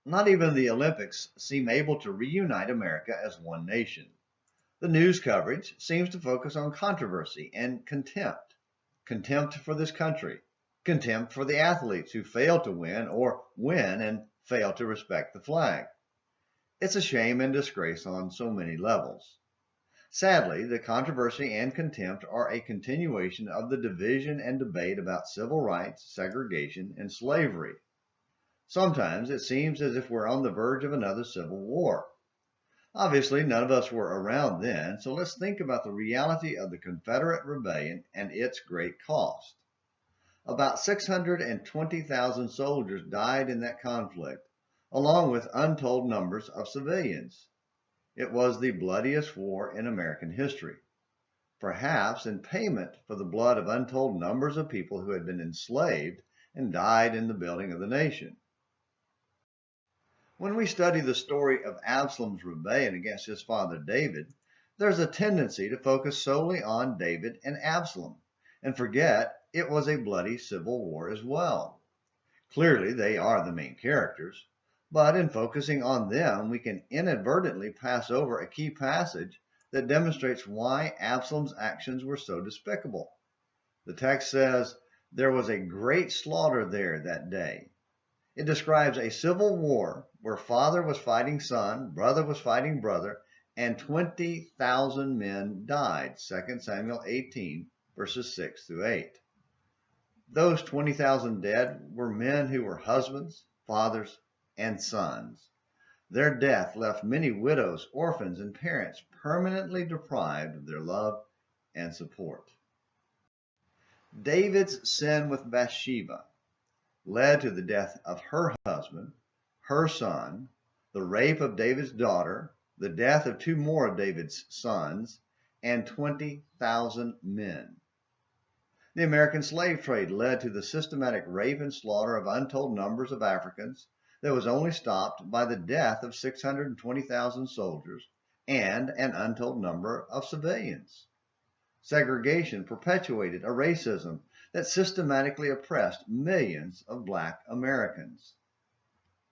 Not even the Olympics seem able to reunite America as one nation. The news coverage seems to focus on controversy and contempt. Contempt for this country, contempt for the athletes who fail to win or win and fail to respect the flag. It's a shame and disgrace on so many levels. Sadly, the controversy and contempt are a continuation of the division and debate about civil rights, segregation, and slavery. Sometimes it seems as if we're on the verge of another civil war. Obviously, none of us were around then, so let's think about the reality of the Confederate rebellion and its great cost. About 620,000 soldiers died in that conflict, along with untold numbers of civilians. It was the bloodiest war in American history, perhaps in payment for the blood of untold numbers of people who had been enslaved and died in the building of the nation. When we study the story of Absalom's rebellion against his father David, there's a tendency to focus solely on David and Absalom and forget it was a bloody civil war as well. Clearly, they are the main characters, but in focusing on them, we can inadvertently pass over a key passage that demonstrates why Absalom's actions were so despicable. The text says, "There was a great slaughter there that day." It describes a civil war where father was fighting son, brother was fighting brother, and 20,000 men died. 2 Samuel 18, verses 6 through 8. Those 20,000 dead were men who were husbands, fathers, and sons. Their death left many widows, orphans, and parents permanently deprived of their love and support. David's sin with Bathsheba led to the death of her husband, her son, the rape of David's daughter, the death of two more of David's sons, and 20,000 men. The American slave trade led to the systematic rape and slaughter of untold numbers of Africans that was only stopped by the death of 620,000 soldiers and an untold number of civilians. Segregation perpetuated a racism that systematically oppressed millions of Black Americans.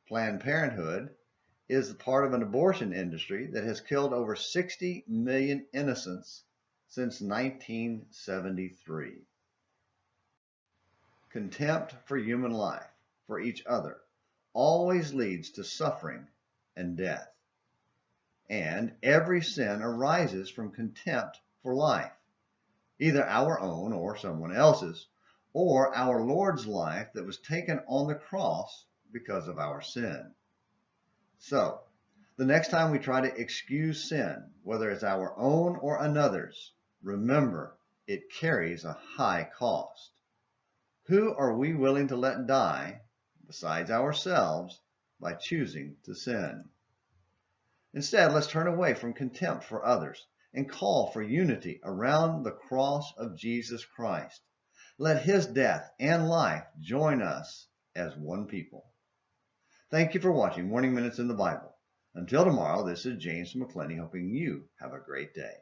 Planned Parenthood is part of an abortion industry that has killed over 60 million innocents since 1973. Contempt for human life, for each other, always leads to suffering and death. And every sin arises from contempt for life, either our own or someone else's, or our Lord's life that was taken on the cross because of our sin. So, the next time we try to excuse sin, whether it's our own or another's, remember it carries a high cost. Who are we willing to let die, besides ourselves, by choosing to sin? Instead, let's turn away from contempt for others and call for unity around the cross of Jesus Christ. Let his death and life join us as one people. Thank you for watching Morning Minutes in the Bible. Until tomorrow, this is James McClenny hoping you have a great day.